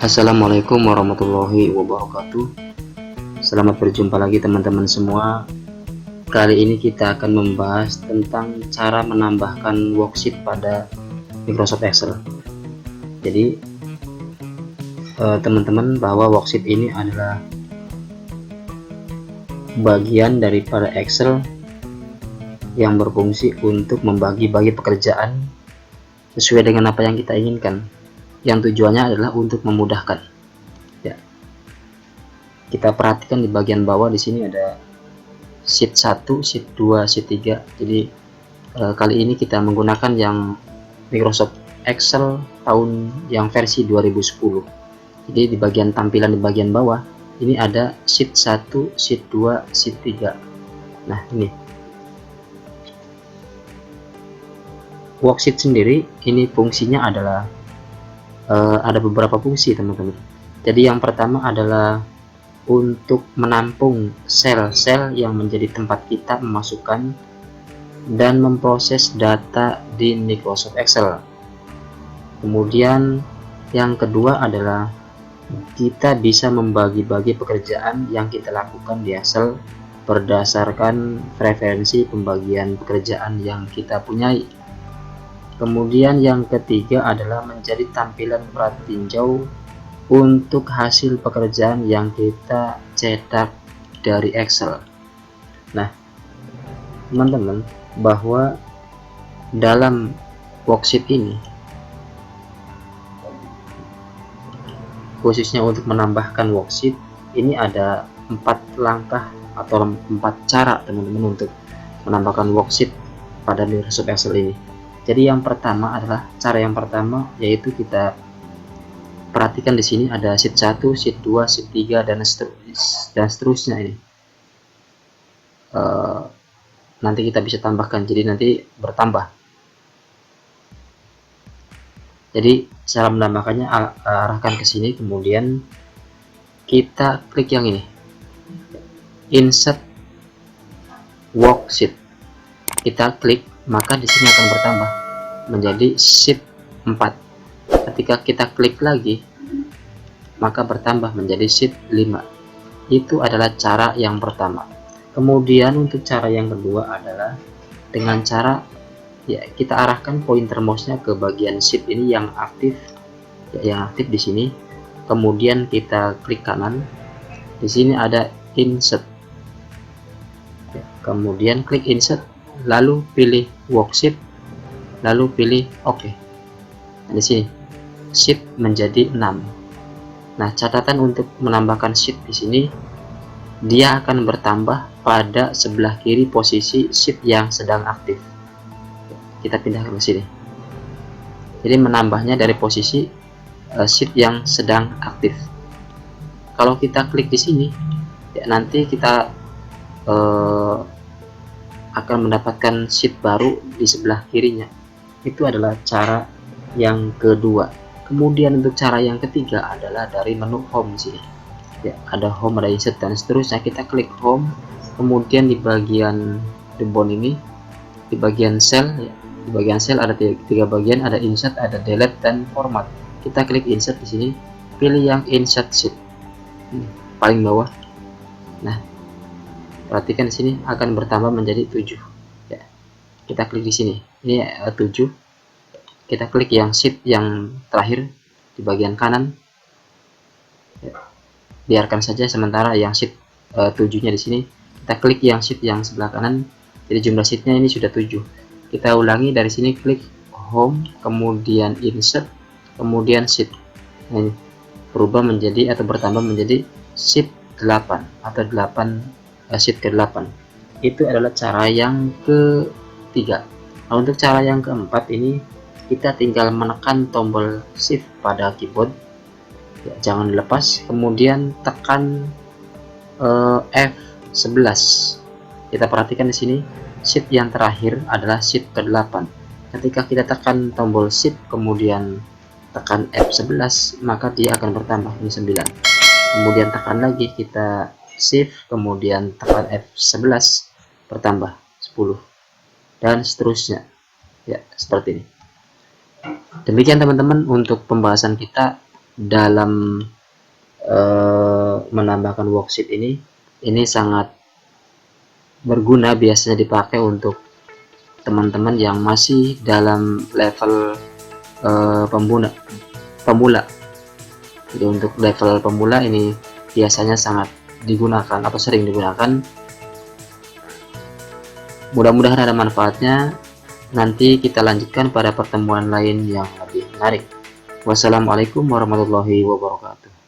Assalamualaikum warahmatullahi wabarakatuh. Selamat berjumpa lagi teman-teman semua. Kali ini kita akan membahas tentang cara menambahkan worksheet pada Microsoft Excel. Jadi teman-teman, bahwa worksheet ini adalah bagian daripada Excel yang berfungsi untuk membagi-bagi pekerjaan sesuai dengan apa yang kita inginkan, yang tujuannya adalah untuk memudahkan. Ya, kita perhatikan di bagian bawah di sini ada sheet 1, sheet 2, sheet 3. Jadi kali ini kita menggunakan yang Microsoft Excel tahun yang versi 2010. Jadi di bagian tampilan di bagian bawah ini ada sheet 1, sheet 2, sheet 3. Nah, ini worksheet sendiri, ini fungsinya adalah ada beberapa fungsi teman-teman. Jadi yang pertama adalah untuk menampung sel-sel yang menjadi tempat kita memasukkan dan memproses data di Microsoft Excel. Kemudian yang kedua adalah kita bisa membagi-bagi pekerjaan yang kita lakukan di Excel berdasarkan preferensi pembagian pekerjaan yang kita punyai. Kemudian yang ketiga adalah menjadi tampilan pratinjau untuk hasil pekerjaan yang kita cetak dari Excel. Nah, teman-teman, bahwa dalam worksheet ini, khususnya untuk menambahkan worksheet, ini ada 4 langkah atau 4 cara teman-teman untuk menambahkan worksheet pada Microsoft Excel ini. Jadi yang pertama adalah cara yang pertama, yaitu kita perhatikan di sini ada sheet 1, sheet 2, sheet 3 dan seterusnya ini. Nanti kita bisa tambahkan, jadi nanti bertambah. Jadi cara menambahkannya, arahkan ke sini, kemudian kita klik yang ini, insert worksheet. Kita klik, maka di sini akan bertambah menjadi sheet 4. Ketika kita klik lagi, maka bertambah menjadi sheet 5. Itu adalah cara yang pertama. Kemudian untuk cara yang kedua adalah dengan cara kita arahkan pointer mouse-nya ke bagian sheet ini yang aktif, yang aktif di sini. Kemudian kita klik kanan. Di sini ada insert. Kemudian klik insert, lalu pilih worksheet, lalu pilih OK. Nah, di sini sheet menjadi 6. Nah, catatan untuk menambahkan sheet di sini, dia akan bertambah pada sebelah kiri posisi sheet yang sedang aktif. Kita pindahkan ke sini. Jadi menambahnya dari posisi sheet yang sedang aktif. Kalau kita klik di sini, nanti kita akan mendapatkan sheet baru di sebelah kirinya. Itu adalah cara yang kedua. Kemudian untuk cara yang ketiga adalah dari menu home sini. Ada home, ada insert dan seterusnya. Kita klik home, kemudian di bagian ribbon ini, di bagian sel, di bagian sel ada 3 bagian, ada insert, ada delete dan format. Kita klik insert di sini, pilih yang insert sheet, paling bawah. Nah, perhatikan di sini akan bertambah menjadi 7. Kita klik di sini, ini 7. Kita klik yang sheet yang terakhir di bagian kanan. Biarkan saja sementara yang sheet 7-nya di sini. Kita klik yang sheet yang sebelah kanan. Jadi jumlah sheetnya ini sudah 7. Kita ulangi dari sini, klik home, kemudian insert, kemudian sheet. Nah, ini berubah menjadi atau bertambah menjadi sheet 8 atau 8 sheet ke-8. Itu adalah cara yang ketiga. Nah, untuk cara yang keempat ini, kita tinggal menekan tombol shift pada keyboard, jangan dilepas, kemudian tekan F11. Kita perhatikan di sini, sheet yang terakhir adalah sheet ke-8. Ketika kita tekan tombol shift kemudian tekan F11, maka dia akan bertambah, ini 9. Kemudian tekan lagi, kita shift kemudian tekan F11, bertambah 10 dan seterusnya. Seperti ini. Demikian teman-teman untuk pembahasan kita dalam menambahkan worksheet ini sangat berguna, biasanya dipakai untuk teman-teman yang masih dalam level pemula. Jadi untuk level pemula ini biasanya sangat digunakan atau sering digunakan. Mudah-mudahan ada manfaatnya. Nanti kita lanjutkan pada pertemuan lain yang lebih menarik. Wassalamualaikum warahmatullahi wabarakatuh.